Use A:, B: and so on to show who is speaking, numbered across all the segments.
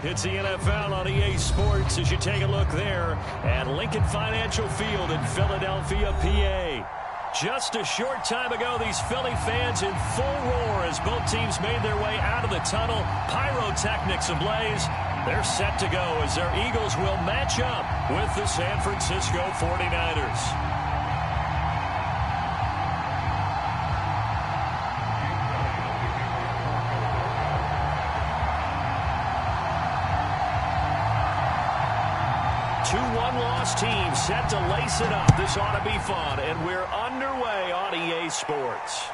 A: It's the NFL on EA Sports as you take a look there at Lincoln Financial Field in Philadelphia, PA. Just a short time ago, these Philly fans in full roar as both teams made their way out of the tunnel. Pyrotechnics ablaze. They're set to go as their Eagles will match up with the San Francisco 49ers. Two one-loss teams set to lace it up. This ought to be fun, and we're underway on EA Sports.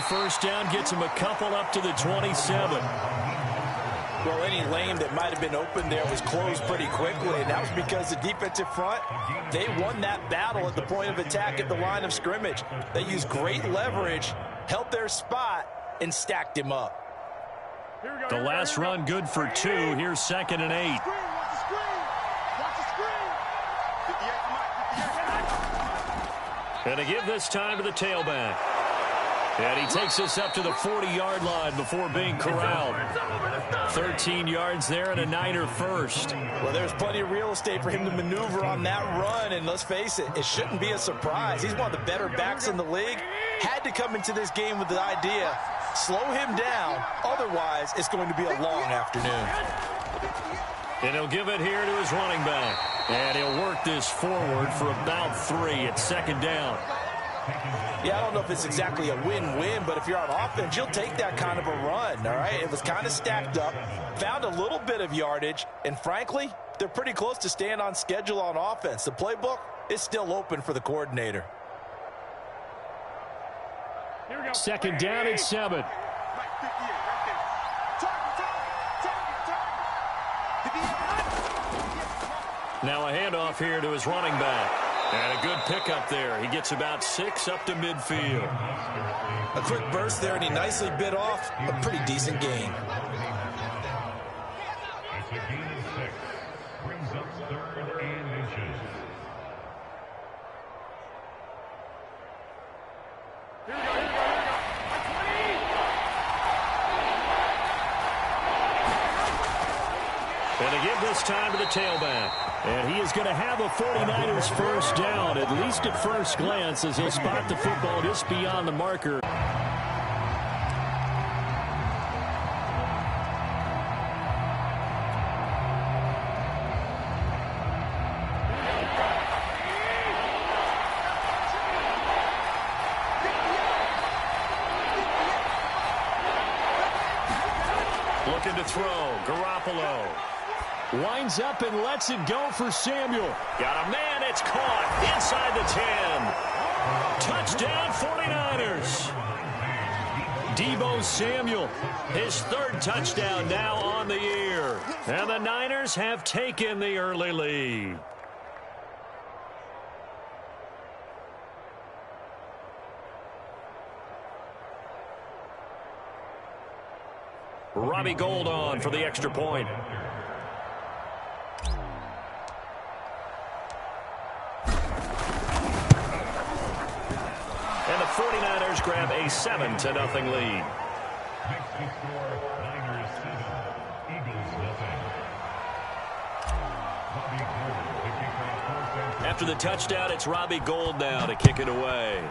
A: First down gets him a couple up to the 27.
B: Well, any lane that might have been open there was closed pretty quickly, and that was because the defensive front, they won that battle at the point of attack at the line of scrimmage. They used great leverage, held their spot, and stacked him up.
A: The last run good for 2. Here's 2nd and 8. And to give this time to the tailback. And he takes us up to the 40-yard line before being corralled. 13 yards there and a Niner first.
B: Well, there's plenty of real estate for him to maneuver on that run, and let's face it, it shouldn't be a surprise. He's one of the better backs in the league. Had to come into this game with the idea, slow him down, otherwise it's going to be a long afternoon.
A: And he'll give it here to his running back. And he'll work this forward for about 3 at 2nd down.
B: Yeah, I don't know if it's exactly a win-win, but if you're on offense, you'll take that kind of a run, all right? It was kind of stacked up, found a little bit of yardage, and frankly, they're pretty close to staying on schedule on offense. The playbook is still open for the coordinator.
A: 2nd down and 7. Now a handoff here to his running back. And a good pickup there. He gets about 6 up to midfield.
B: A quick burst there, and he nicely bit off a pretty decent gain.
C: Brings up 3rd and inches. And to give this time to the tailback.
A: And he is going to have a 49ers first down, at least at first glance, as he'll spot the football just beyond the marker. Looking to throw, Garoppolo. Winds up and lets it go for Samuel. Got a man, it's caught inside the 10. Touchdown 49ers. Deebo Samuel, his 3rd touchdown now on the year. And the Niners have taken the early lead. Robbie Gould on for the extra point. And the 49ers grab a 7-0 lead.
C: Next to score, Niners 7, Eagles nothing. Robbie Gould to kick off 4th and 10.
A: After the touchdown, it's Robbie Gould now to kick it away.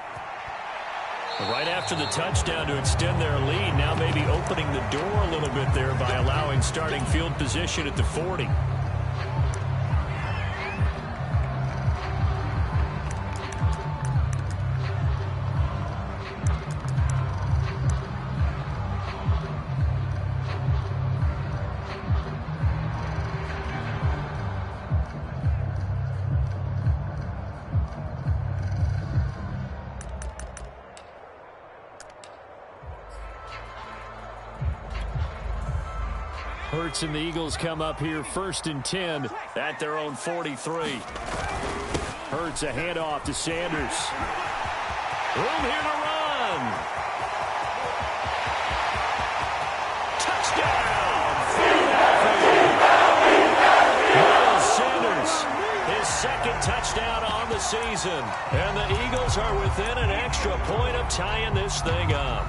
A: Right after the touchdown to extend their lead, now maybe opening the door a little bit there by allowing starting field position at the 40. Hurts and the Eagles come up here 1st and 10 at their own 43. Hurts a handoff to Sanders. Room here to run. Touchdown, Philadelphia. Miles Sanders, his 2nd touchdown on the season. And the Eagles are within an extra point of tying this thing up.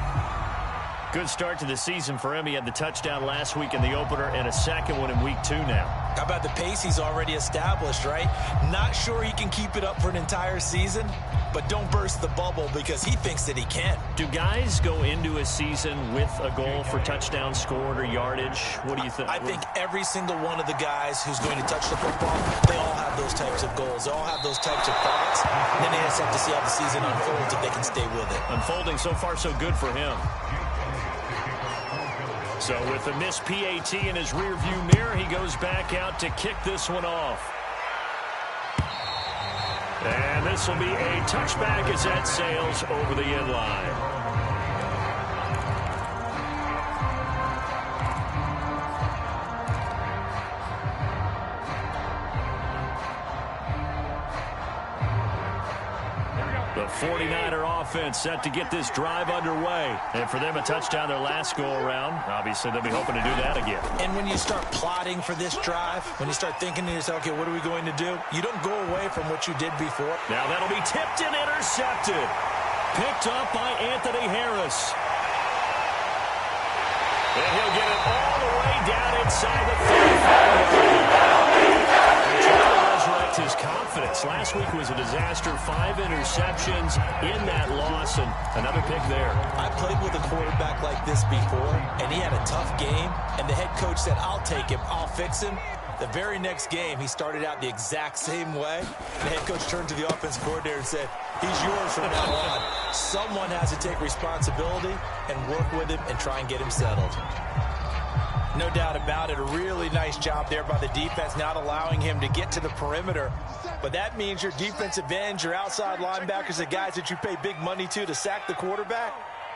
A: Good start to the season for him. He had the touchdown last week in the opener and a 2nd one in week 2 now.
B: How about the pace he's already established, right? Not sure he can keep it up for an entire season, but don't burst the bubble because he thinks that he can.
A: Do guys go into a season with a goal for touchdown scored or yardage? What do you think?
B: I think every single one of the guys who's going to touch the football, they all have those types of goals. They all have those types of thoughts. And then they just have to see how the season unfolds if they can stay with it.
A: Unfolding so far so good for him. So with the missed PAT in his rearview mirror, he goes back out to kick this one off. And this will be a touchback as that sails over the end line. The 49er offense set to get this drive underway. And for them, a touchdown their last go-around. Obviously, they'll be hoping to do that again.
B: And when you start plotting for this drive, when you start thinking to yourself, okay, what are we going to do? You don't go away from what you did before.
A: Now that'll be tipped and intercepted. Picked up by Anthony Harris. And he'll get it all the way down inside the 35. Resurrect his confidence. Last week was a disaster. 5 interceptions in that loss, and another pick there.
B: I played with a quarterback like this before, and he had a tough game, and the head coach said, I'll take him, I'll fix him. The very next game, he started out the exact same way. The head coach turned to the offensive coordinator and said, he's yours from now on. Someone has to take responsibility and work with him and try and get him settled. No doubt about it, a really nice job there by the defense, not allowing him to get to the perimeter. But that means your defensive ends, your outside linebackers, the guys that you pay big money to sack the quarterback,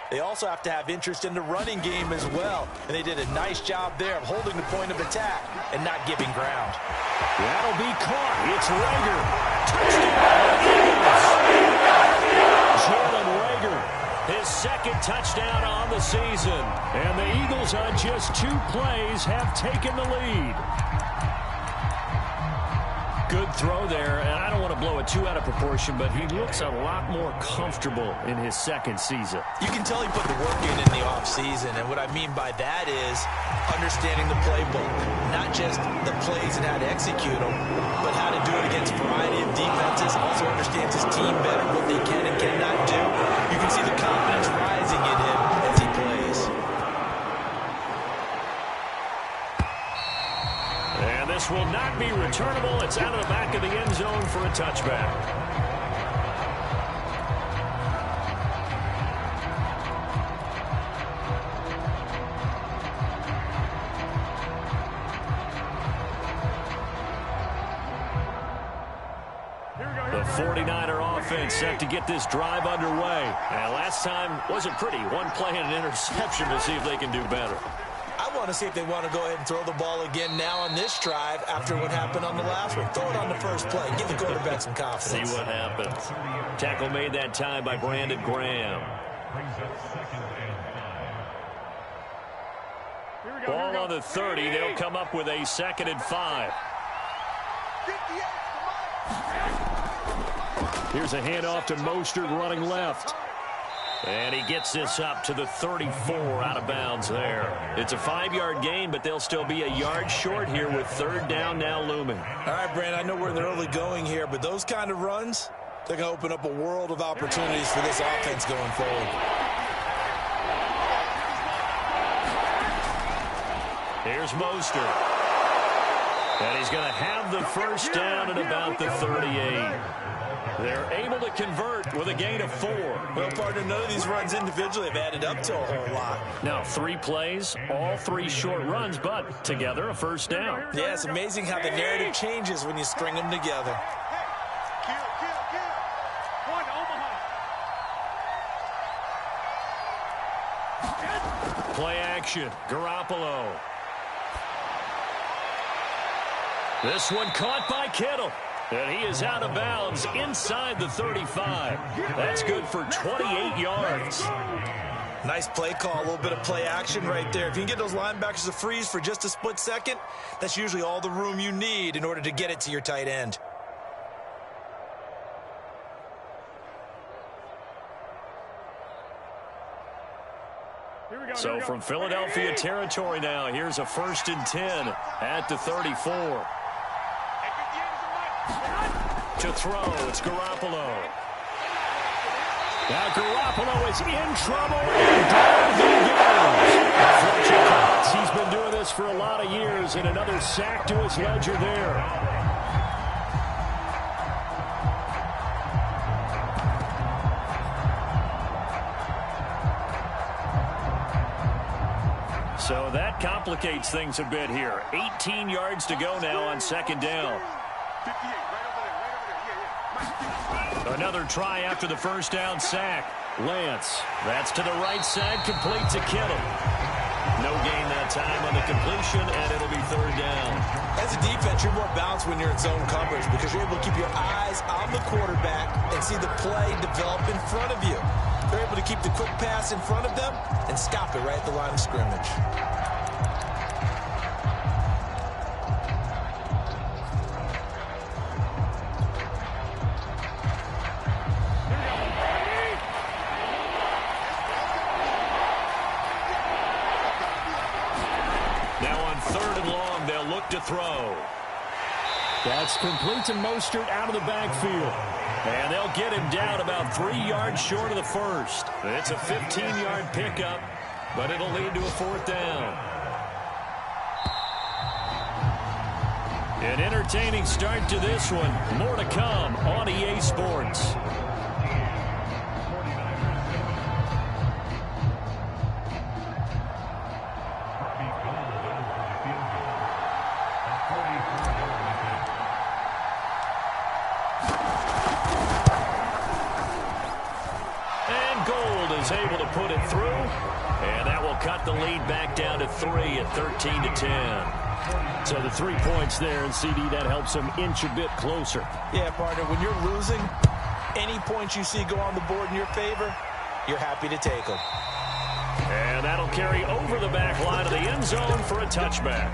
B: they also have to have interest in the running game as well. And they did a nice job there of holding the point of attack and not giving ground.
A: That'll be caught. It's Rager. Touchdown. Jalen Rager, his 2nd touchdown on the season. And the Eagles on just 2 plays have taken the lead. Good throw there, and I don't want to blow it too out of proportion, but he looks a lot more comfortable in his 2nd season.
B: You can tell he put the work in the offseason, and what I mean by that is understanding the playbook. Not just the plays and how to execute them, but how to do it against a variety of defenses. Also understands his team better, what they can and cannot do. You can see the confidence rising in him as he plays.
A: And this will not be returnable. It's out of the back of the end zone for a touchback. The 49er offense set to get this drive underway. And last time wasn't pretty. One play and an interception. We'll see if they can do better.
B: I want to see if they want to go ahead and throw the ball again now on this drive after what happened on the last one. Throw it on the first play. Give the quarterback some confidence.
A: See what happens. Tackle made that time by Brandon Graham. Ball on the 30. They'll come up with a 2nd and 5. Here's a handoff to Mostert running left. And he gets this up to the 34 out of bounds there. It's a 5-yard gain, but they'll still be a yard short here with 3rd down now looming.
B: All right, Brand, I know we're in the early going here, but those kind of runs, they're going to open up a world of opportunities for this offense going forward.
A: Here's Mostert. And he's going to have the 1st down at about the 38. They're able to convert with a gain of 4.
B: Well, partner, none of these runs individually have added up to a whole lot.
A: Now, 3 plays, all 3 short runs, but together a 1st down.
B: Yeah, it's amazing how the narrative changes when you string them together.
A: Play action. Garoppolo. This one caught by Kittle. And he is out of bounds inside the 35. That's good for 28 yards.
B: Nice play call, a little bit of play action right there. If you can get those linebackers to freeze for just a split second, that's usually all the room you need in order to get it to your tight end.
A: So from Philadelphia territory now, here's a 1st and 10 at the 34. To throw, it's Garoppolo. Now Garoppolo is in trouble, and down he goes. Fletcher Cox, he's been doing this for a lot of years, and another sack to his ledger there. So that complicates things a bit here. 18 yards to go now on 2nd down. Another try after the 1st down sack. Lance, that's to the right side, complete to Kittle. No gain that time on the completion, and it'll be 3rd down.
B: As a defense, you're more balanced when you're in zone coverage because you're able to keep your eyes on the quarterback and see the play develop in front of you. They're able to keep the quick pass in front of them and stop it right at the line of scrimmage.
A: To throw. That's complete to Mostert out of the backfield. And they'll get him down about 3 yards short of the 1st. It's a 15-yard pickup, but it'll lead to a 4th down. An entertaining start to this one. More to come on EA Sports. Able to put it through, and that will cut the lead back down to 3 at 13-10. So the 3 points there, and CD, that helps them inch a bit closer.
B: Yeah, partner, when you're losing, any points you see go on the board in your favor, you're happy to take them.
A: And that'll carry over the back line of the end zone for a touchback.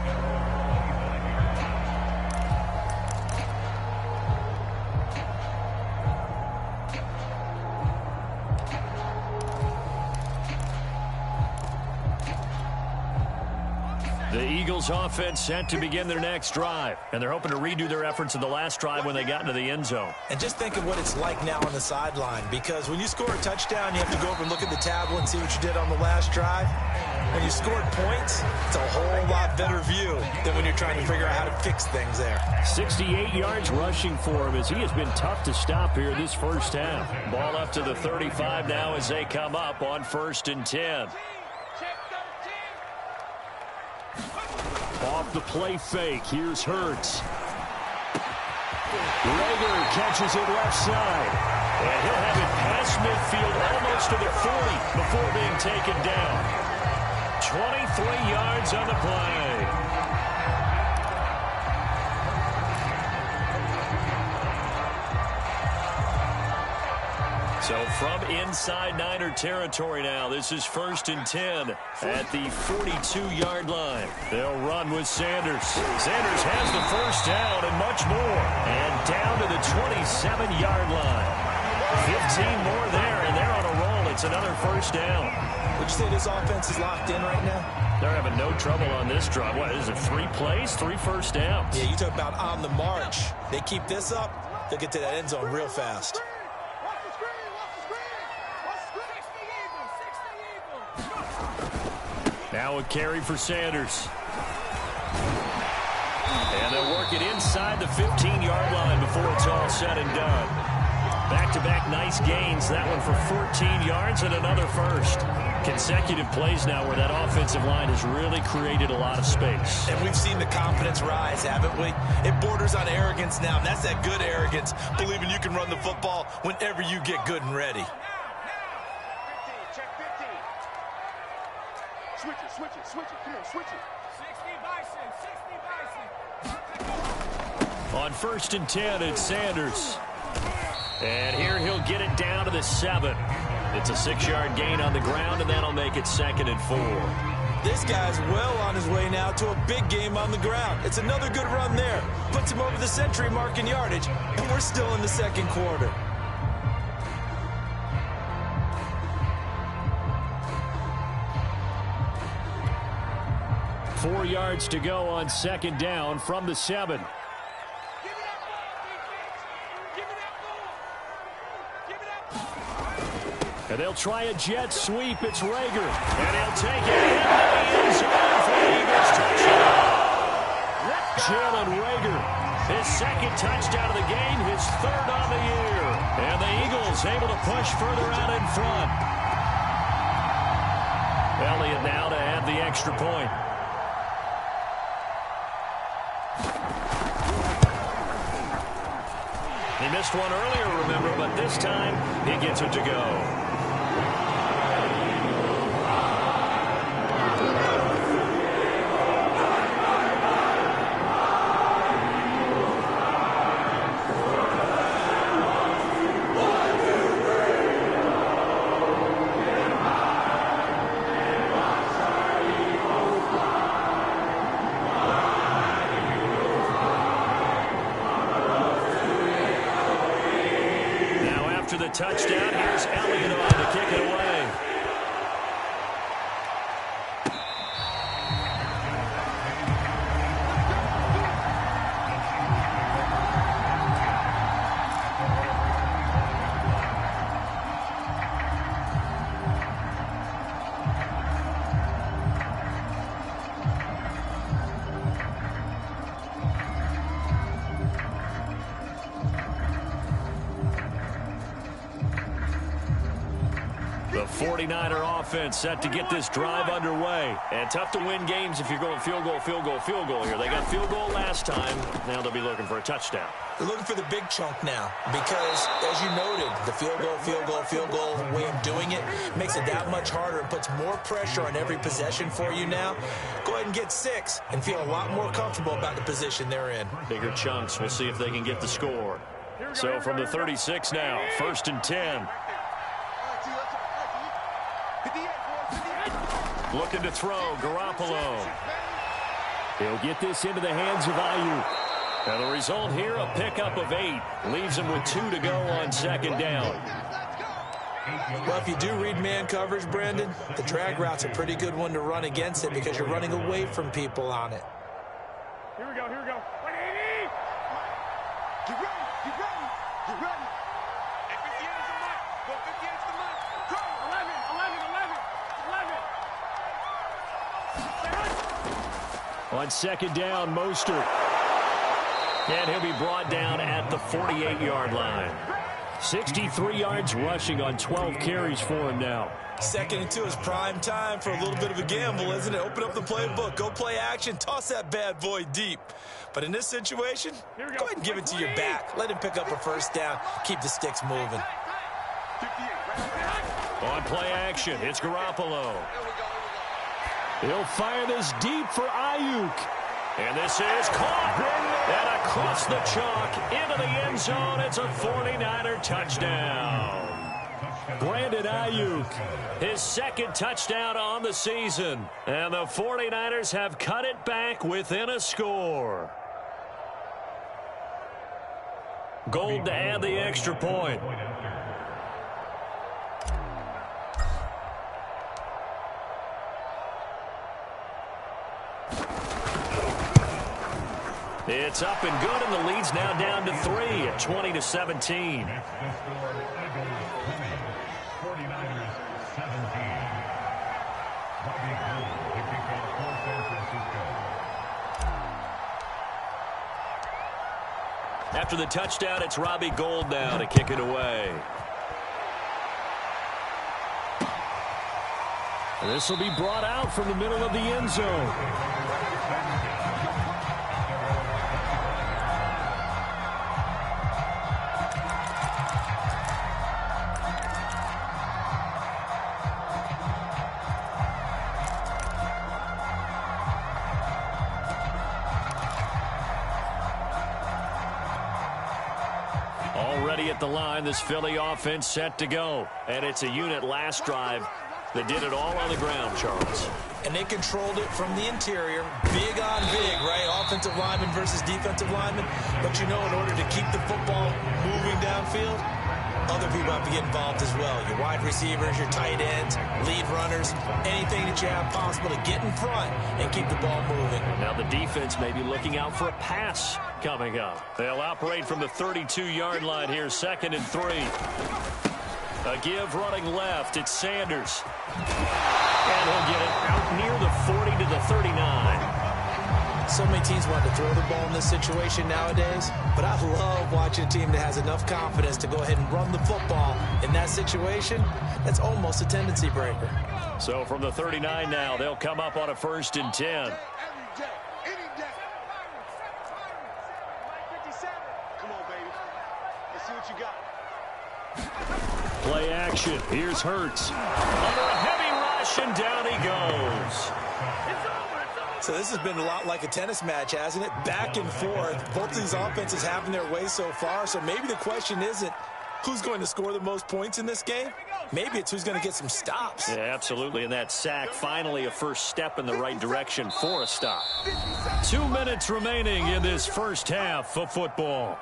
A: The Eagles offense set to begin their next drive, and they're hoping to redo their efforts in the last drive when they got into the end zone.
B: And just think of what it's like now on the sideline, because when you score a touchdown, you have to go over and look at the tablet and see what you did on the last drive. When you scored points, it's a whole lot better view than when you're trying to figure out how to fix things there.
A: 68 yards rushing for him as he has been tough to stop here this 1st half. Ball up to the 35 now as they come up on 1st and 10. Off the play fake, here's Hurts. Rager catches it left side. And he'll have it past midfield almost to the 40 before being taken down. 23 yards on the play. So from inside Niner territory now, this is 1st and 10 at the 42-yard line. They'll run with Sanders. Sanders has the 1st down and much more. And down to the 27-yard line. 15 more there, and they're on a roll. It's another 1st down.
B: Would you say this offense is locked in right now?
A: They're having no trouble on this drive. What is it, 3 plays, 3 first downs?
B: Yeah, you talk about on the march. They keep this up, they'll get to that end zone real fast.
A: Now a carry for Sanders. And they'll work it inside the 15-yard line before it's all said and done. Back-to-back nice gains. That one for 14 yards and another 1st. Consecutive plays now where that offensive line has really created a lot of space.
B: And we've seen the confidence rise, haven't we? It borders on arrogance now, and that's that good arrogance, believing you can run the football whenever you get good and ready.
D: Switch it. Come on, switch it. 60 Bison.
A: On 1st and 10, it's Sanders. And here he'll get it down to the 7. It's a 6-yard gain on the ground, and that'll make it 2nd and 4.
B: This guy's well on his way now to a big game on the ground. It's another good run there. Puts him over the century mark in yardage, and we're still in the second quarter.
A: Four yards to go on 2nd down from the 7. And they'll try a jet sweep. It's Rager. And he'll take it into the end zone for the Eagles touchdown. Jalen Rager, his 2nd touchdown of the game, his 3rd on the year. And the Eagles able to push further out in front. Elliott now to add the extra point. He missed one earlier, remember, but this time he gets it to go. Touchdown. Here's Elliott on to kick it away. The 49er offense set to get this drive underway. And tough to win games if you're going field goal, field goal, field goal here. They got field goal last time. Now they'll be looking for a touchdown.
B: They're looking for the big chunk now because, as you noted, the field goal way of doing it makes it that much harder and puts more pressure on every possession for you now. Go ahead and get 6 and feel a lot more comfortable about the position they're in. Bigger chunks. We'll see if they can get the score.
A: So from the 36 now, 1st and 10. Looking to throw, Garoppolo. He'll get this into the hands of Ayuk. And the result here, a pickup of 8. Leaves him with 2 to go on 2nd down.
B: Well, if you do read man coverage, Brandon, the drag route's a pretty good one to run against it because you're running away from people on it.
D: Here we go, here we go. 180! Get ready, get ready, get ready. And 58 is the mark. Go 58 is the mark. Go! 11.
A: On 2nd down, Mostert. And he'll be brought down at the 48-yard line. 63 yards rushing on 12 carries for him now.
B: 2nd and 2 is prime time for a little bit of a gamble, isn't it? Open up the playbook, go play action, toss that bad boy deep. But in this situation, go ahead and give it to your back. Let him pick up a 1st down, keep the sticks moving.
A: On play action, it's Garoppolo. He'll fire this deep for Ayuk. And this is caught. And across the chalk into the end zone. It's a 49er touchdown. Brandon Ayuk, his 2nd touchdown on the season. And the 49ers have cut it back within a score. Gold to add the extra point. It's up and good, and the lead's now down to 3 at 20-17. After the touchdown, it's Robbie Gould now to kick it away. And this will be brought out from the middle of the end zone. ready at the line. This Philly offense set to go. And it's a unit last drive that did it all on the ground, Charles.
B: And they controlled it from the interior. Big on big, right? Offensive lineman versus defensive lineman. But you know, in order to keep the football moving downfield, other people have to get involved as well. Your wide receivers, your tight ends, lead runners, anything that you have possible to get in front and keep the ball moving.
A: Now the defense may be looking out for a pass coming up. They'll operate from the 32-yard line here, 2nd and 3. A give running left. It's Sanders. And he'll get it out near the 40 to the 39.
B: So many teams want to throw the ball in this situation nowadays, but I love watching a team that has enough confidence to go ahead and run the football in that situation. That's almost a tendency breaker.
A: So from the 39 now, they'll come up on a 1st and 10.
D: Come on, baby. Let's see what you got.
A: Play action. Here's Hurts. Under a heavy rush, and down he goes.
B: So this has been a lot like a tennis match, hasn't it? Back and forth. Both of these offenses having their way so far. So maybe the question isn't who's going to score the most points in this game. Maybe it's who's going to get some stops.
A: Yeah, absolutely. And that sack, finally a first step in the right direction for a stop. 2 minutes remaining in this first half of football.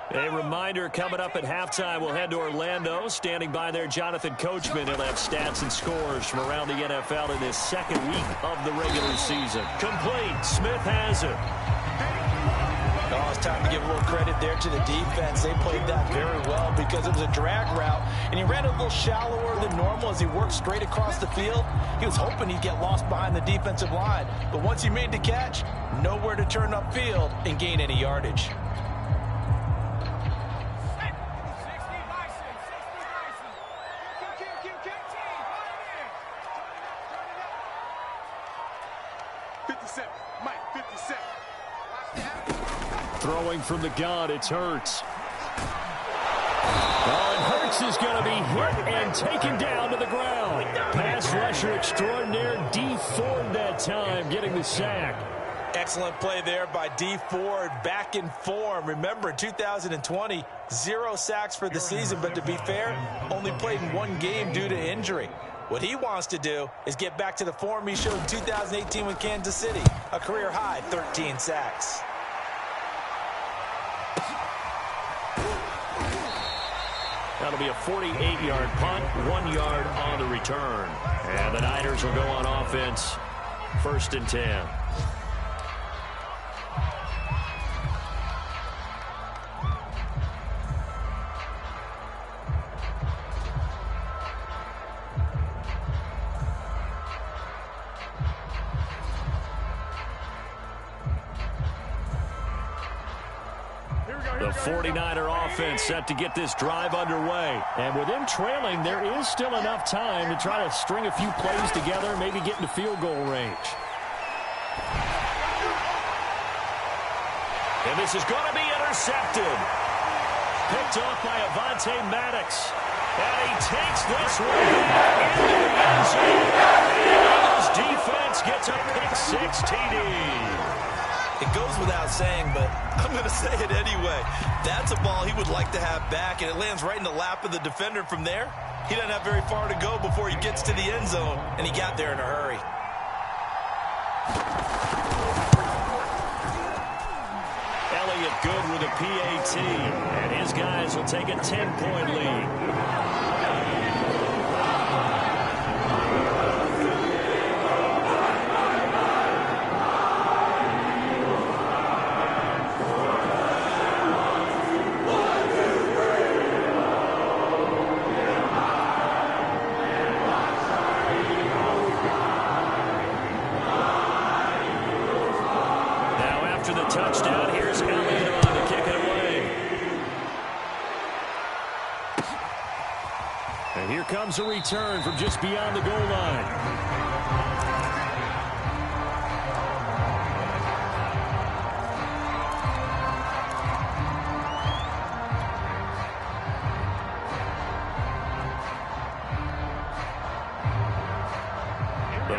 A: A reminder, coming up at halftime, we'll head to Orlando. Standing by there, Jonathan Coachman. He'll have stats and scores from around the NFL in this 2nd week of the regular season. Complete. Smith has it.
B: Oh, it's time to give a little credit there to the defense. They played that very well because it was a drag route, and he ran a little shallower than normal as he worked straight across the field. He was hoping he'd get lost behind the defensive line, but once he made the catch, nowhere to turn upfield and gain any yardage.
A: Throwing from the gun, it's Hurts. Oh, and Hurts is going to be hit and taken down to the ground. Pass rusher extraordinaire, D. Ford that time, getting the sack.
B: Excellent play there by D. Ford, back in form. Remember, 2020, 0 sacks for the season, but to be fair, only played in 1 game due to injury. What he wants to do is get back to the form he showed in 2018 with Kansas City, a career-high 13 sacks.
A: That'll be a 48-yard punt, 1 yard on the return. And the Niners will go on offense, 1st and 10. The 49er offense set to get this drive underway. And with them trailing, there is still enough time to try to string a few plays together, maybe get into field goal range. And this is going to be intercepted. Picked off by Avonte Maddox. And he takes this one back into the end zone. And Eagles defense gets a pick-6 TD.
B: It goes without saying, but I'm going to say it anyway. That's a ball he would like to have back, and it lands right in the lap of the defender from there. He doesn't have very far to go before he gets to the end zone, and he got there in a hurry.
A: Elliott good with a PAT, and his guys will take a 10-point lead. Touchdown. Here's Elliott on to kick it away. And here comes a return from just beyond the goal line.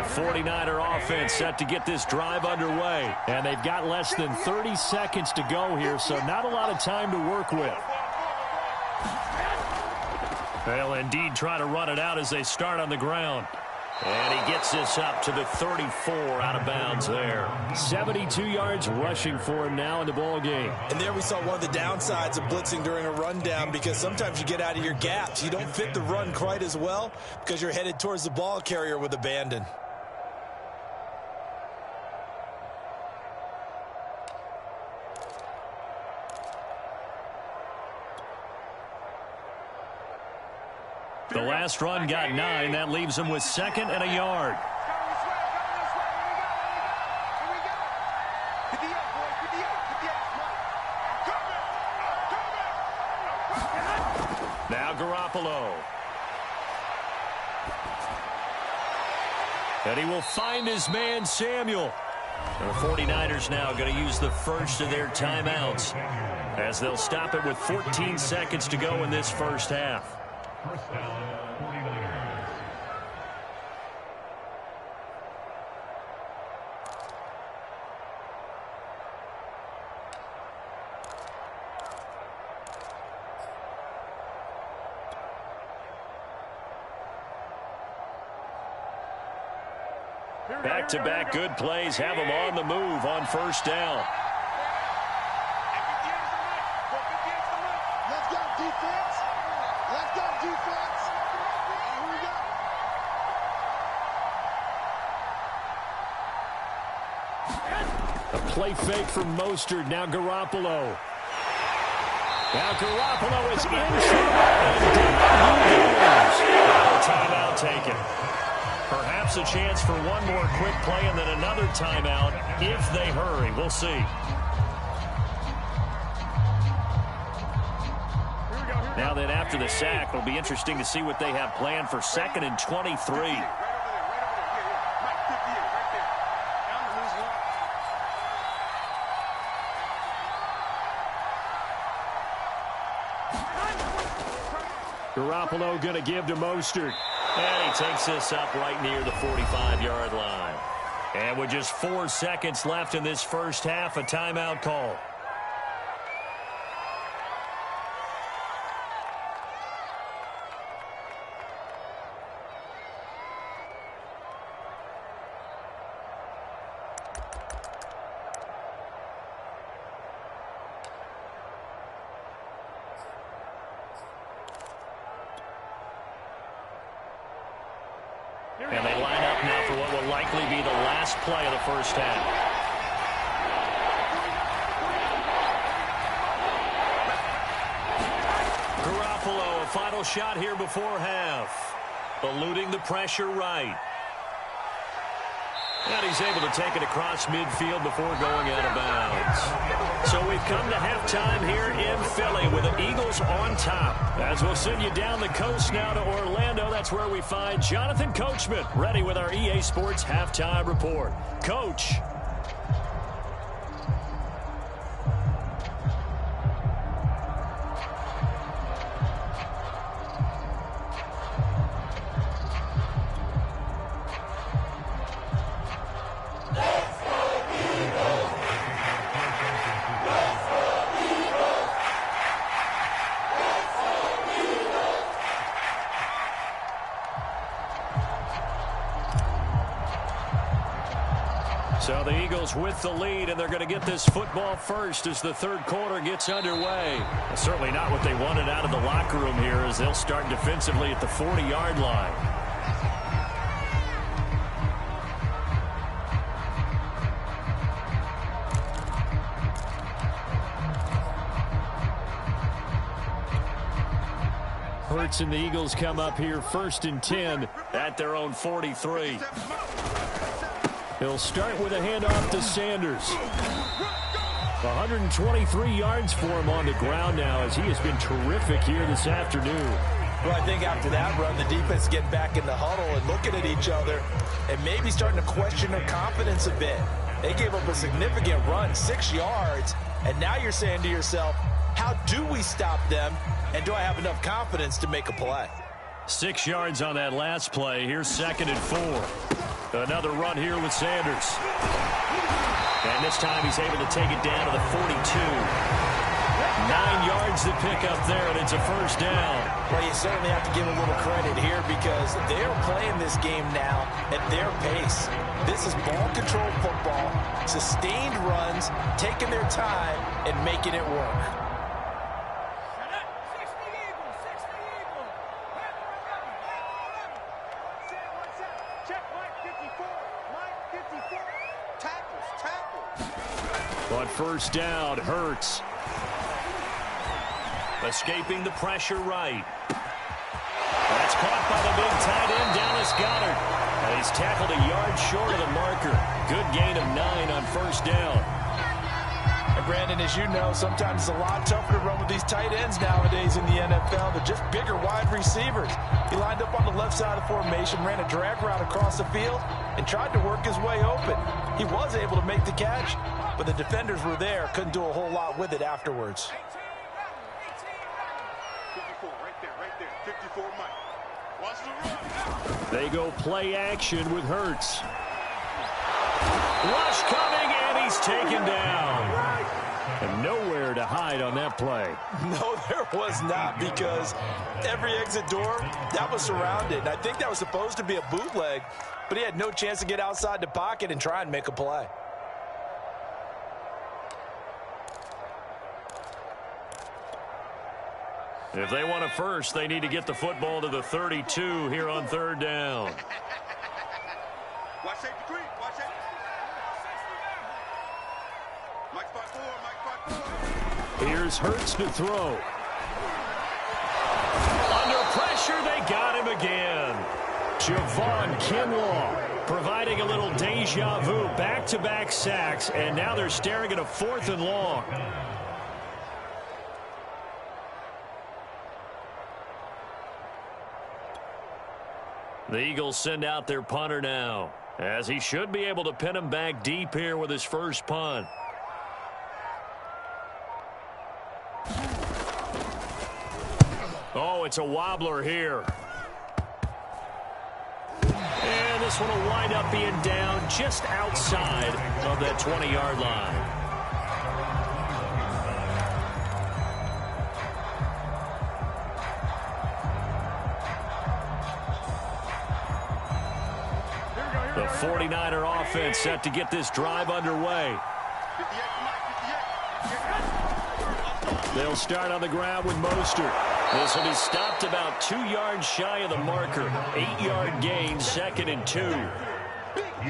A: 49er offense set to get this drive underway. And they've got less than 30 seconds to go here, so not a lot of time to work with. They'll indeed try to run it out as they start on the ground. And he gets this up to the 34 out of bounds there. 72 yards rushing for him now in the ball game.
B: And there we saw one of the downsides of blitzing during a rundown, because sometimes you get out of your gaps. You don't fit the run quite as well because you're headed towards the ball carrier with abandon.
A: The last run got 9. That leaves him with 2nd and a yard. Now Garoppolo. And he will find his man, Samuel. And the 49ers now going to use the first of their timeouts, as they'll stop it with 14 seconds to go in this first half.
C: First down, 49ers.
A: Back-to-back good plays have them on the move on first down.
D: Let's go, defense. Let's go, defense. Here we go.
A: A play fake from Mostert. Now Garoppolo. Now Garoppolo is in trouble, and down he goes. Timeout taken. Perhaps a chance for one more quick play and then another timeout if they hurry. We'll see. Now then, after the sack, it'll be interesting to see what they have planned for 2nd and 23. Garoppolo going to give to Mostert. And he takes this up right near the 45-yard line. And with just 4 seconds left in this first half, a timeout call. And they line up now for what will likely be the last play of the first half. Garoppolo, a final shot here before half. Eluding the pressure right. And he's able to take it across midfield before going out of bounds. So we've come to halftime here in Philly with the Eagles on top. As we'll send you down the coast now to Orlando, that's where we find Jonathan Coachman ready with our EA Sports Halftime Report. Coach. So the Eagles with the lead, and they're going to get this football first as the third quarter gets underway. Certainly not what they wanted out of the locker room here, as they'll start defensively at the 40-yard line. Hurts and the Eagles come up here 1st and 10 at their own 43. He'll start with a handoff to Sanders. 123 yards for him on the ground now, as he has been terrific here this afternoon.
B: Well, I think after that run, the defense getting back in the huddle and looking at each other and maybe starting to question their confidence a bit. They gave up a significant run, 6 yards, and now you're saying to yourself, how do we stop them, and do I have enough confidence to make a play?
A: 6 yards on that last play. Here's 2nd and 4. Another run here with Sanders. And this time he's able to take it down to the 42. 9 yards to pick up there, and it's a first down.
B: Well, you certainly have to give a little credit here because they're playing this game now at their pace. This is ball control football, sustained runs, taking their time, and making it work.
A: On first down, Hurts. Escaping the pressure right. That's caught by the big tight end, Dallas Goedert. And he's tackled a yard short of the marker. Good gain of 9 on first down.
B: And Brandon, as you know, sometimes it's a lot tougher to run with these tight ends nowadays in the NFL. They're just bigger wide receivers. He lined up on the left side of the formation, ran a drag route across the field, and tried to work his way open. He was able to make the catch, but the defenders were there, couldn't do a whole lot with it afterwards.
D: 54, right there. 54, Mike. Watch the run.
A: They go play action with Hurts. Rush coming, and he's taken down. And nowhere to hide on that play.
B: No, there was not, because every exit door, that was surrounded. I think that was supposed to be a bootleg, but he had no chance to get outside the pocket and try and make a play.
A: If they want a first, they need to get the football to the 32 here on third down.
D: Watch safety green. Watch safety. Mike spot 4. Mike spot 4.
A: Here's Hurts to throw. Under pressure, they got him again. Javon Kinlaw providing a little deja vu. Back-to-back sacks, and now they're staring at a 4th and long. The Eagles send out their punter now, as he should be able to pin him back deep here with his first punt. Oh, it's a wobbler here. And this one will wind up being down just outside of that 20-yard line. The 49er offense set to get this drive underway. They'll start on the ground with Mostert. This will be stopped about 2 yards shy of the marker. 8-yard gain, 2nd and 2.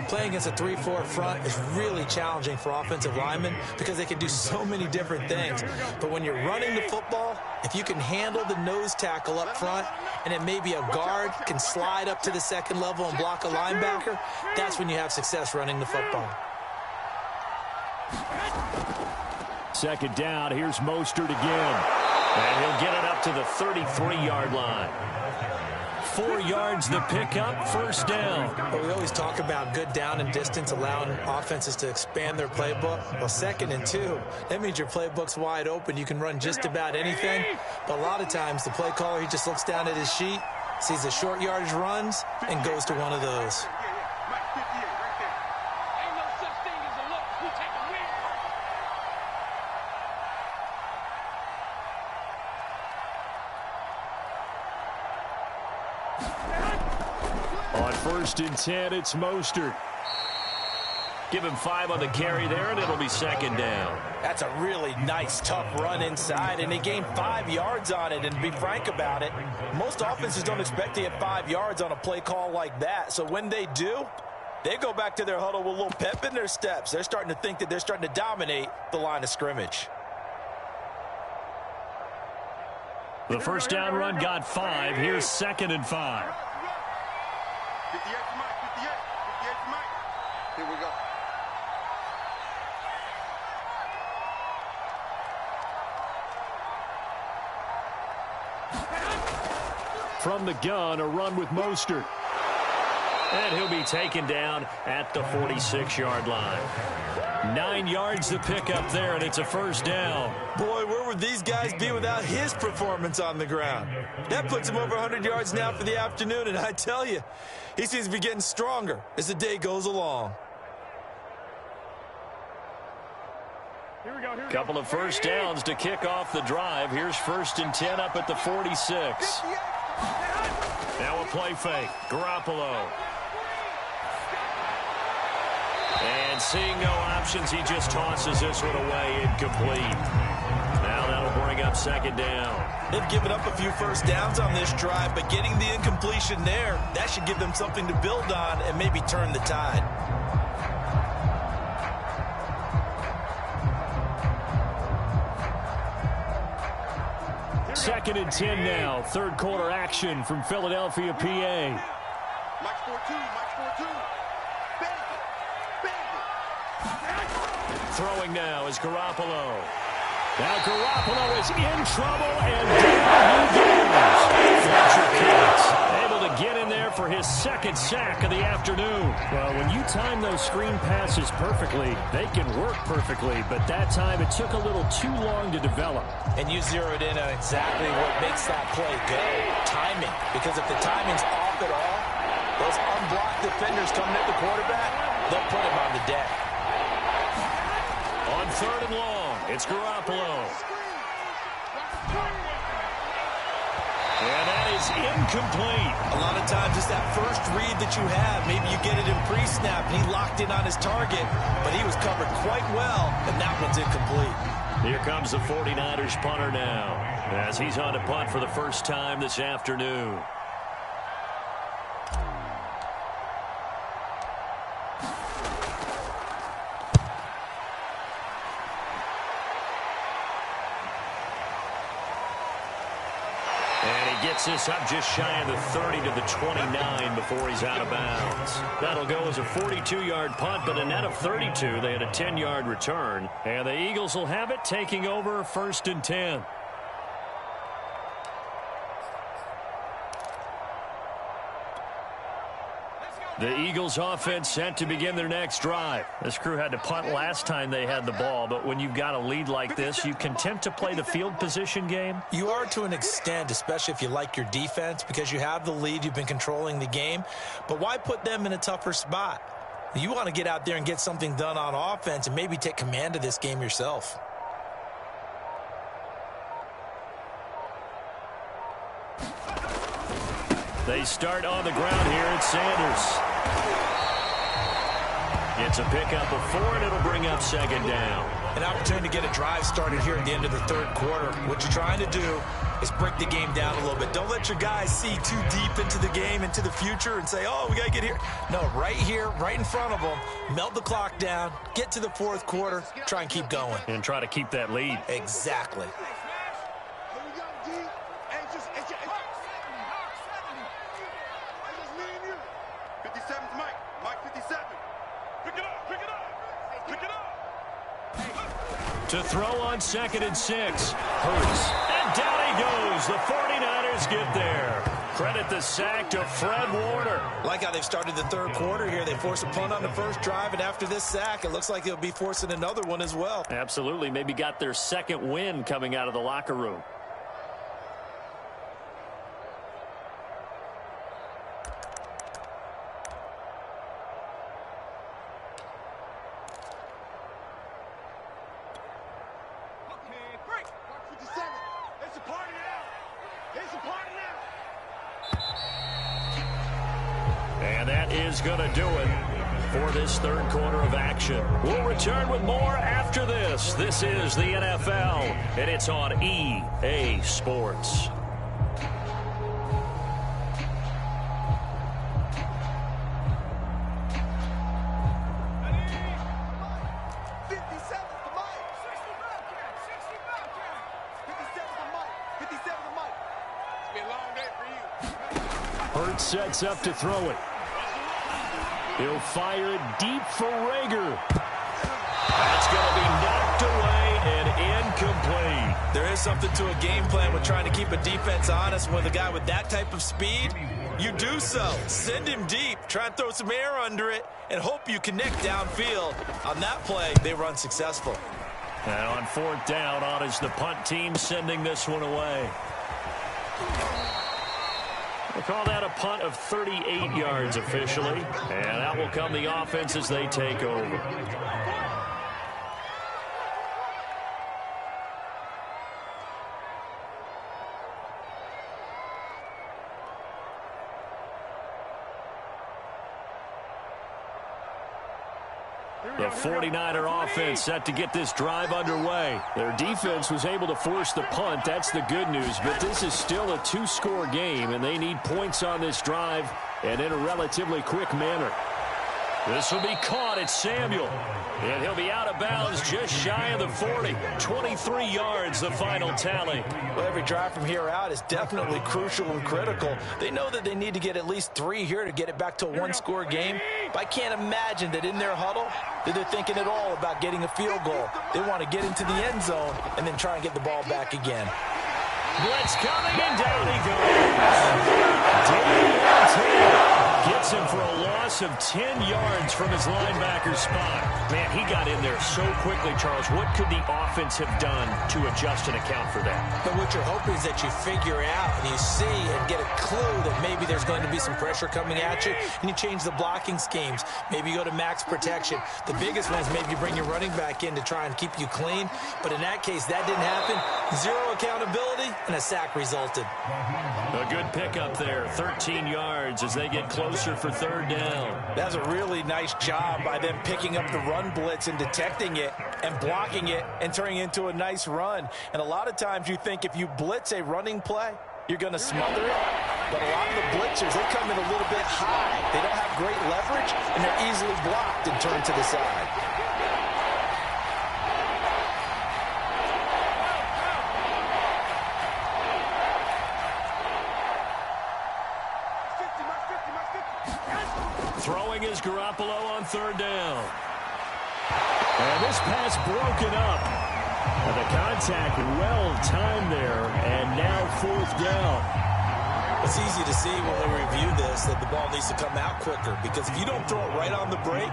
E: Playing against a 3-4 front is really challenging for offensive linemen because they can do so many different things. But when you're running the football, if you can handle the nose tackle up front, and then maybe a guard can slide up to the second level and block a linebacker, that's when you have success running the football.
A: Second down, here's Mostert again. And he'll get it up to the 33-yard line. 4 yards the pickup, first down.
E: But we always talk about good down and distance, allowing offenses to expand their playbook. Well, 2nd and 2, that means your playbook's wide open. You can run just about anything. But a lot of times, the play caller, he just looks down at his sheet, sees the short yardage runs, and goes to one of those.
D: Mike 58, right there. Ain't no such thing as a look. We take a win.
A: On 1st and 10, it's Mostert. Give him 5 on the carry there, and it'll be 2nd down.
B: That's a really nice, tough run inside, and they gained 5 yards on it. And to be frank about it, most offenses don't expect to get 5 yards on a play call like that. So when they do, they go back to their huddle with a little pep in their steps. They're starting to think that they're starting to dominate the line of scrimmage.
A: The first down run got 5. Here's 2nd and 5.
D: 58 for Mike. 58 for Mike. Here we go.
A: From the gun, a run with Mostert. And he'll be taken down at the 46-yard line. 9 yards to pick up there, and it's a first down.
E: Boy, where would these guys be without his performance on the ground? That puts him over 100 yards now for the afternoon, and I tell you, he seems to be getting stronger as the day goes along.
A: Couple of first downs to kick off the drive. Here's 1st and 10 up at the 46. Now a play fake. Garoppolo. And seeing no options, he just tosses this one away, incomplete. Now that'll bring up 2nd down.
E: They've given up a few first downs on this drive, but getting the incompletion there, that should give them something to build on and maybe turn the tide.
A: 2nd and 10 now. 3rd quarter action from Philadelphia, PA.
D: Mike's 4-2. Mike's 4-2.
A: Throwing now is Garoppolo. Now Garoppolo is in trouble, and down he goes. Fletcher Cox able to get in there for his 2nd sack of the afternoon. Well, when you time those screen passes perfectly, they can work perfectly, but that time it took a little too long to develop.
E: And you zeroed in on exactly what makes that play go. Timing. Because if the timing's off at all, those unblocked defenders coming at the quarterback, they'll put him on the deck.
A: On 3rd and long, it's Garoppolo. And that is incomplete.
E: A lot of times it's that first read that you have. Maybe you get it in pre-snap, and he locked in on his target, but he was covered quite well, and that one's incomplete.
A: Here comes the 49ers punter now, as he's on to punt for the first time this afternoon. Gets this up just shy of the 30 to the 29 before he's out of bounds. That'll go as a 42-yard punt, but a net of 32. They had a 10-yard return, and the Eagles will have it, taking over 1st and 10. The Eagles offense set to begin their next drive. This crew had to punt last time they had the ball, but when you've got a lead like this, you content to play the field position game?
E: You are to an extent, especially if you like your defense, because you have the lead, you've been controlling the game. But why put them in a tougher spot? You want to get out there and get something done on offense and maybe take command of this game yourself.
A: They start on the ground here at Sanders. It's a pickup of 4, and it'll bring up 2nd down.
E: An opportunity to get a drive started here at the end of the 3rd quarter. What you're trying to do is break the game down a little bit. Don't let your guys see too deep into the game, into the future, and say, oh, we got to get here. No, right here, right in front of them, melt the clock down, get to the 4th quarter, try and keep going.
A: And try to keep that lead.
E: Exactly.
A: To throw on 2nd and 6. Hurts. And down he goes. The 49ers get there. Credit the sack to Fred Warner.
E: Like how they've started the 3rd quarter here. They force a punt on the first drive, and after this sack, it looks like they'll be forcing another one as well.
A: Absolutely. Maybe got their 2nd win coming out of the locker room. Is going to do it for this 3rd quarter of action. We'll return with more after this. This is the NFL, and it's on EA Sports. Hurts sets up to throw it. He'll fire it deep for Rager. That's going to be knocked away and incomplete.
E: There is something to a game plan with trying to keep a defense honest with a guy with that type of speed.
B: You do so. Send him deep. Try and throw some air under it and hope you connect downfield. On that play, they run successful.
A: And on fourth down, on is the punt team sending this one away. We'll call that a punt of 38 yards officially. And out will come the offense as they take over. The 49er offense set to get this drive underway. Their defense was able to force the punt. That's the good news. But this is still a two-score game, and they need points on this drive and in a relatively quick manner. This will be caught at Samuel. And he'll be out of bounds just shy of the 40. 23 yards, the final tally.
B: Well, every drive from here out is definitely crucial and critical. They know that they need to get at least 3 here to get it back to a one-score game. But I can't imagine that in their huddle that they're thinking at all about getting a field goal. They want to get into the end zone and then try and get the ball back again.
A: Blitz coming, and down he goes. David gets him for a loss of 10 yards from his linebacker spot. Man, he got in there so quickly, Charles. What could the offense have done to adjust and account for that?
E: But what you're hoping is that you figure out and you see and get a clue that maybe there's going to be some pressure coming at you, and you change the blocking schemes. Maybe you go to max protection. The biggest one is maybe you bring your running back in to try and keep you clean. But in that case, that didn't happen. Zero accountability, and a sack resulted.
A: A good pickup there, 13 yards as they get closer for third down.
B: That's a really nice job by them picking up the run blitz and detecting it and blocking it and turning it into a nice run. And a lot of times you think if you blitz a running play, you're going to smother it. But a lot of the blitzers, they come in a little bit high. They don't have great leverage, and they're easily blocked and turned to the side.
A: Throwing is Garoppolo on third down. And this pass broken up. And the contact well timed there, and now fourth down.
E: It's easy to see when we review this that the ball needs to come out quicker, because if you don't throw it right on the break,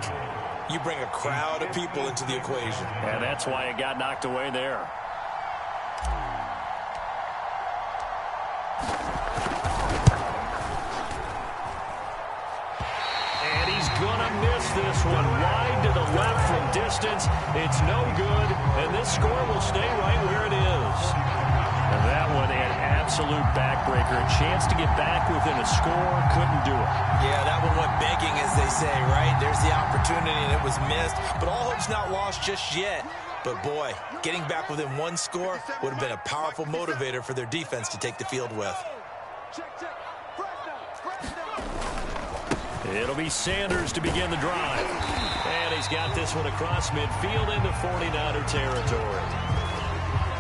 E: you bring a crowd of people into the equation.
A: And that's why it got knocked away there. Gonna miss this one. Wide to the left from distance. It's no good, and this score will stay right where it is. And that one, an absolute backbreaker. A chance to get back within a score, couldn't do it.
E: Yeah, that one went begging, as they say, right? There's the opportunity, and it was missed. But all hope's not lost just yet. But, boy, getting back within one score would have been a powerful motivator for their defense to take the field with.
A: It'll be Sanders to begin the drive. And he's got this one across midfield into 49er territory.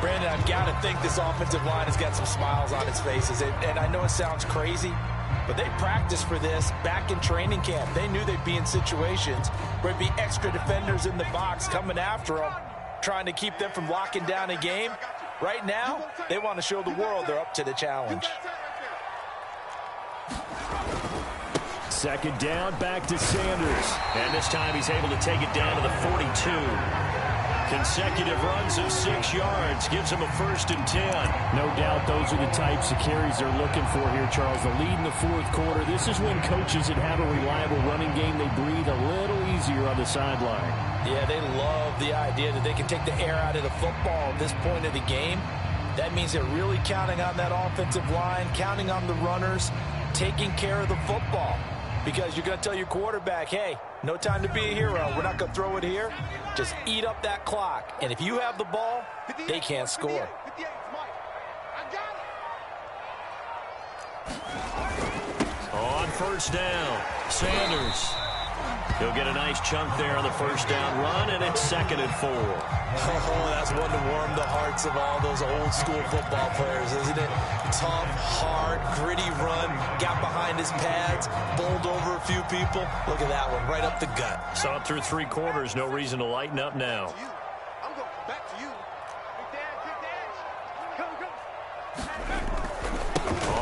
B: Brandon, I've got to think this offensive line has got some smiles on its faces. And I know it sounds crazy, but they practiced for this back in training camp. They knew they'd be in situations where there'd be extra defenders in the box coming after them, trying to keep them from locking down a game. Right now, they want to show the world they're up to the challenge.
A: Second down, back to Sanders. And this time he's able to take it down to the 42. Consecutive runs of 6 yards gives him a 1st and 10. No doubt those are the types of carries they're looking for here, Charles. The lead in the fourth quarter. This is when coaches that have a reliable running game, they breathe a little easier on the sideline.
B: Yeah, they love the idea that they can take the air out of the football at this point of the game. That means they're really counting on that offensive line, counting on the runners, taking care of the football. Because you're going to tell your quarterback, hey, no time to be a hero. We're not going to throw it here. Just eat up that clock. And if you have the ball, they can't score.
A: On first down, Sanders. He'll get a nice chunk there on the first down run, and it's 2nd and 4.
E: Oh, that's one to warm the hearts of all those old school football players, isn't it? Tough, hard, gritty run, got behind his pads, bowled over a few people. Look at that one, right up the gut.
A: Saw it through 3 quarters, no reason to lighten up now.
D: I'm going back to you. Big Dad.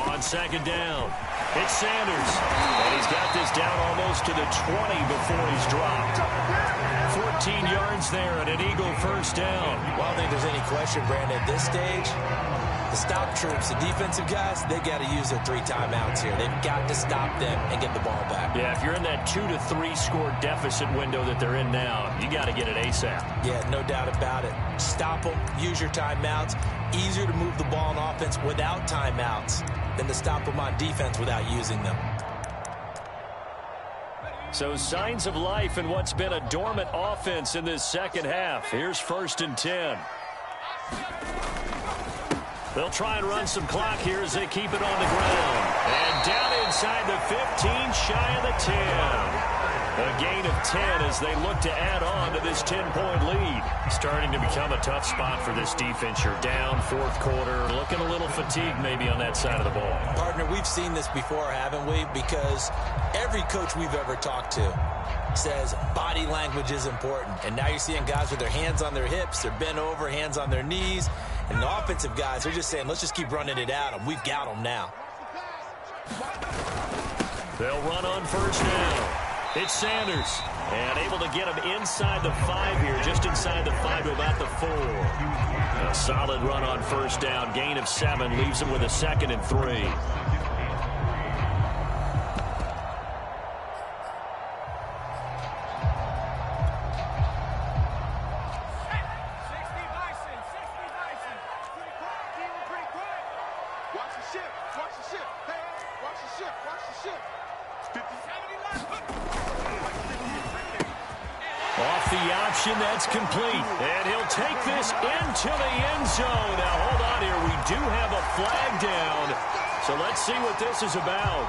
A: On On second down, it's Sanders. And he's got this down almost to the 20 before he's dropped. 14 yards there and an Eagle first down.
E: Well, I don't think there's any question, Brandon, at this stage, the stop troops, the defensive guys, they got to use their 3 timeouts here. They've got to stop them and get the ball back.
A: Yeah, if you're in that 2 to 3 score deficit window that they're in now, you got to get it ASAP.
E: Yeah, no doubt about it. Stop them, use your timeouts. Easier to move the ball on offense without timeouts than to stop them on defense without using them.
A: So signs of life in what's been a dormant offense in this second half. Here's 1st and 10. They'll try and run some clock here as they keep it on the ground. And down inside the 15, shy of the 10. A gain of 10 as they look to add on to this 10-point lead. Starting to become a tough spot for this defense. You're down 4th quarter, looking a little fatigued maybe on that side of the ball.
E: Partner, we've seen this before, haven't we? Because every coach we've ever talked to says body language is important. And now you're seeing guys with their hands on their hips, they're bent over, hands on their knees. And the offensive guys, they're just saying, let's just keep running it at them. We've got them now.
A: They'll run on 1st down. It's Sanders. And able to get him inside the 5 here, just inside the 5 to about the 4. A solid run on 1st down. Gain of 7 leaves him with a 2nd and 3. Off the option, that's complete. And he'll take this into the end zone. Now, hold on here. We do have a flag down. So let's see what this is about.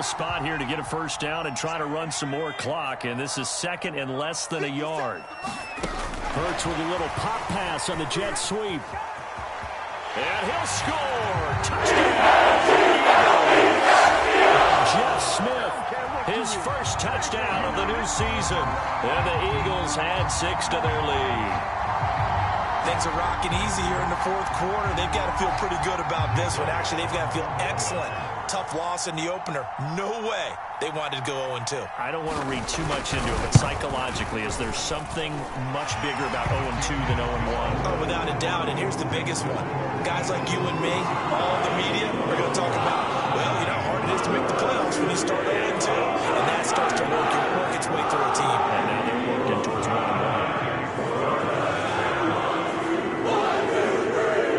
A: Spot here to get a 1st down and try to run some more clock, and this is 2nd and less than a yard. Hurts with a little pop pass on the jet sweep. And he'll score! Touchdown! Jeff Smith, his first touchdown of the new season. And the Eagles add 6 to their lead.
E: Things are rocking easy here in the 4th quarter. They've got to feel pretty good about this one. Actually, they've got to feel excellent. Tough loss in the opener. No way they wanted to go 0-2.
A: I don't want to read too much into it, but psychologically, is there something much bigger about 0-2 than 0-1?
E: Oh, without a doubt, and here's the biggest one. Guys like you and me, all the media, are going to talk about, well, you know how hard it is to make the playoffs when you start 0-2, and that starts to work its way through a team.
A: And now they're working towards 1-1.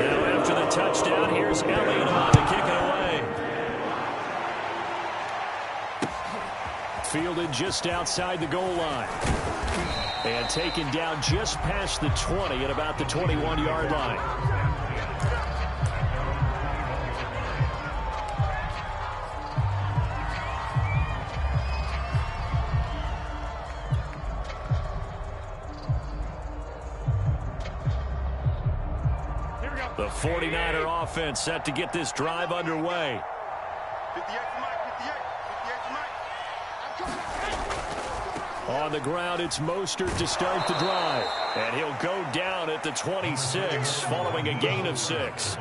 A: Now after the touchdown, here's Elliott on to kick it away. Fielded just outside the goal line. And taken down just past the 20 at about the 21-yard line. The 49er offense set to get this drive underway.
D: 58 for Mike, 58 for Mike.
A: On the ground, it's Mostert to start the drive. And he'll go down at the 26 following a gain of 6.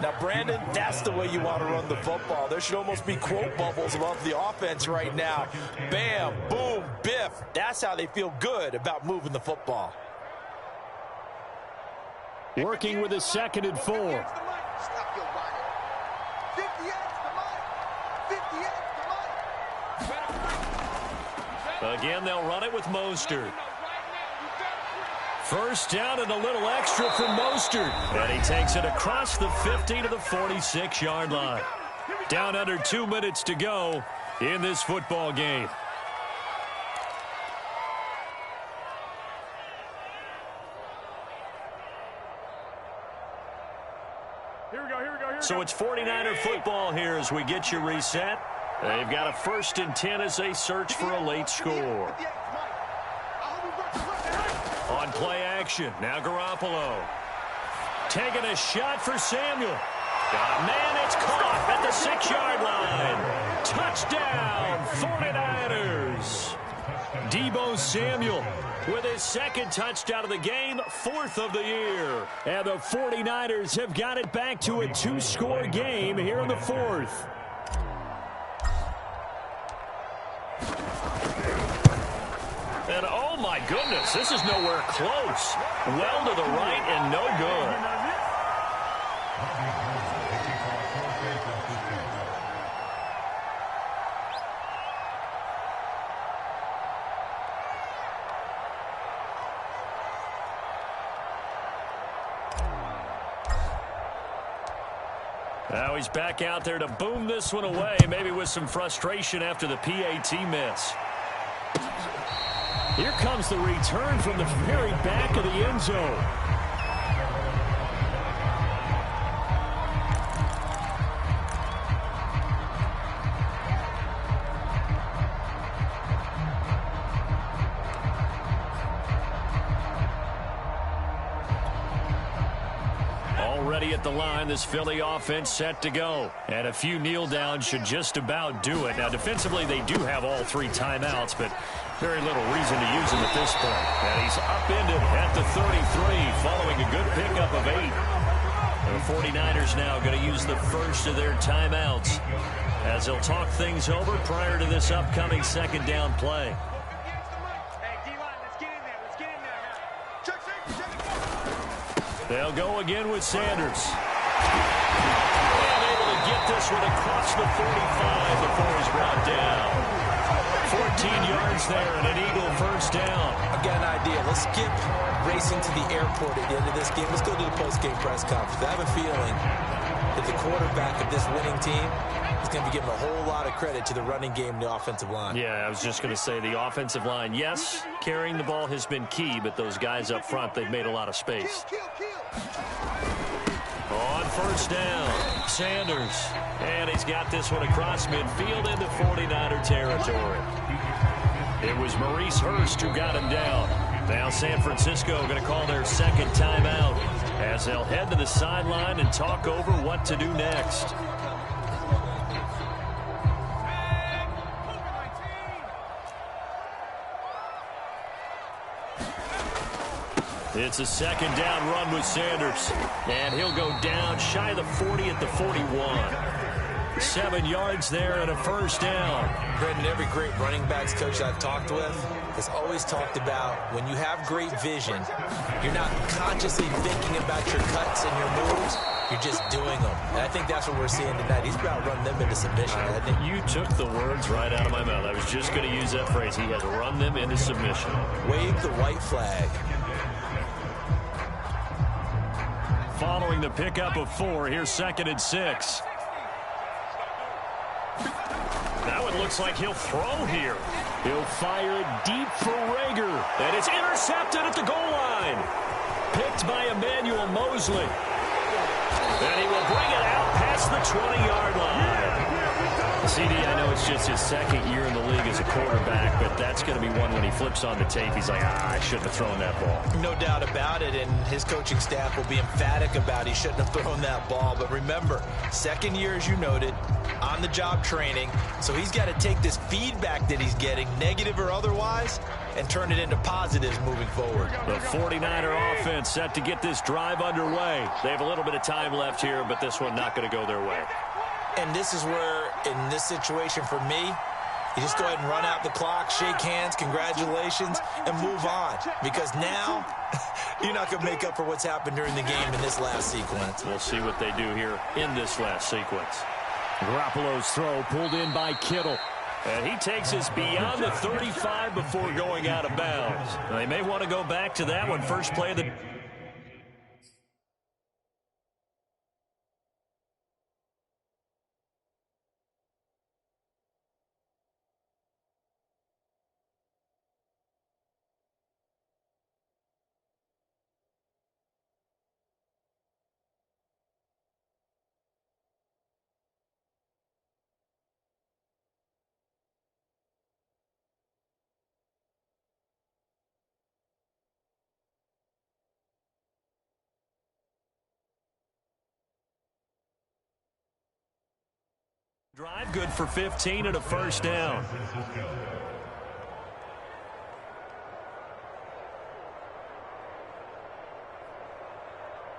B: Now, Brandon, that's the way you want to run the football. There should almost be quote bubbles above the offense right now. Bam, boom, biff. That's how they feel good about moving the football.
A: Working with a 2nd and 4.
D: Stop your running. 58 for Mike.
A: Again, they'll run it with Mostert. 1st down and a little extra for Mostert. And he takes it across the 50 to the 46-yard line. Down under 2 minutes to go in this football game. So it's 49er football here as we get you reset. They've got a 1st and 10 as they search for a late score. play action. Now Garoppolo. Taking a shot for Samuel. Man, it's caught at the 6-yard line. Touchdown, 49ers. Deebo Samuel with his second touchdown of the game, 4th of the year. And the 49ers have got it back to a 2-score game here in the 4th. And oh my goodness, this is nowhere close. Well to the right and no good. Now he's back out there to boom this one away, maybe with some frustration after the PAT miss. Here comes the return from the very back of the end zone. Already at the line, this Philly offense set to go. And a few kneel downs should just about do it. Now, defensively, they do have all 3 timeouts, but very little reason to use them at this point. And he's upended at the 33 following a good pickup of 8. The 49ers now going to use the first of their timeouts as they'll talk things over prior to this upcoming second down play. They'll go again with Sanders. And able to get this one across the 45 before he's brought down. 14 yards there and an Eagle first down.
E: I've got an idea. Let's skip racing to the airport at the end of this game. Let's go to the post-game press conference. I have a feeling that the quarterback of this winning team is going to be giving a whole lot of credit to the running game and the offensive line.
A: Yeah, I was just going to say the offensive line, yes, carrying the ball has been key, but those guys up front, they've made a lot of space. On first down, Sanders. And he's got this one across midfield into 49er territory. It was Maurice Hurst who got him down. Now San Francisco going to call their second timeout as they'll head to the sideline and talk over what to do next. It's a second down run with Sanders. And he'll go down shy of the 40 at the 41. 7 yards there and a first down.
E: Brendan, every great running backs coach I've talked with has always talked about when you have great vision, you're not consciously thinking about your cuts and your moves. You're just doing them. And I think that's what we're seeing tonight. He's about running them into submission.
A: You took the words right out of my mouth. I was just going to use that phrase. He has run them into submission.
E: Wave the white flag.
A: Following the pickup of 4, here's 2nd and 6. Now it looks like he'll throw here. He'll fire it deep for Rager. And it's intercepted at the goal line. Picked by Emmanuel Mosley. And he will bring it out past the 20-yard line. CD, I know it's just his second year in the league as a quarterback, but that's going to be one when he flips on the tape. He's like, I shouldn't have thrown that ball.
E: No doubt about it, and his coaching staff will be emphatic about he shouldn't have thrown that ball. But remember, second year, as you noted, on-the-job training, so he's got to take this feedback that he's getting, negative or otherwise, and turn it into positives moving forward.
A: The 49er offense set to get this drive underway. They have a little bit of time left here, but this one not going to go their way.
E: And this is where, in this situation for me, you just go ahead and run out the clock, shake hands, congratulations, and move on. Because now, you're not going to make up for what's happened during the game in this last sequence.
A: We'll see what they do here in this last sequence. Garoppolo's throw pulled in by Kittle. And he takes us beyond the 35 before going out of bounds. They may want to go back to that one. First play of the Drive good for 15 and a first down.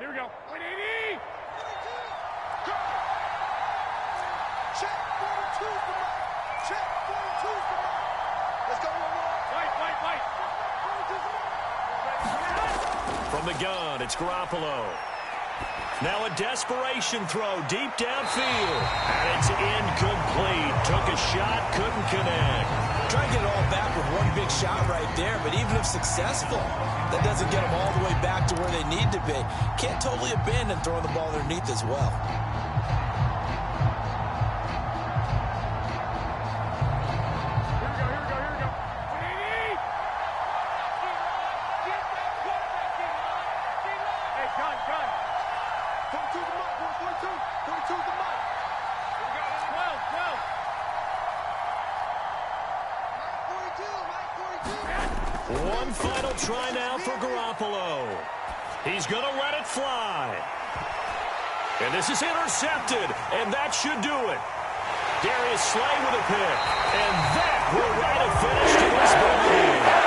D: Here we go. 180.
F: Check 42's the mark. Check 42's the mark. Let's go one more.
D: Wait.
F: 42's the mark.
A: From the gun, it's Garoppolo. Now a desperation throw deep downfield. And it's incomplete. Took a shot, couldn't connect.
B: Try to get it all back with one big shot right there, but even if successful, that doesn't get them all the way back to where they need to be. Can't totally abandon throwing the ball underneath as well.
D: Here we go. 180. Get that quarterback in line. Hey, gun.
F: 42's the mark, boys. 42. 42's the mark.
D: Here we go. 12.
F: Mike 42.
A: One final try now for Garoppolo. He's going to let it fly. And this is intercepted, and that should do it. Darius Slay with a pick, and that will write a finish to this ball game.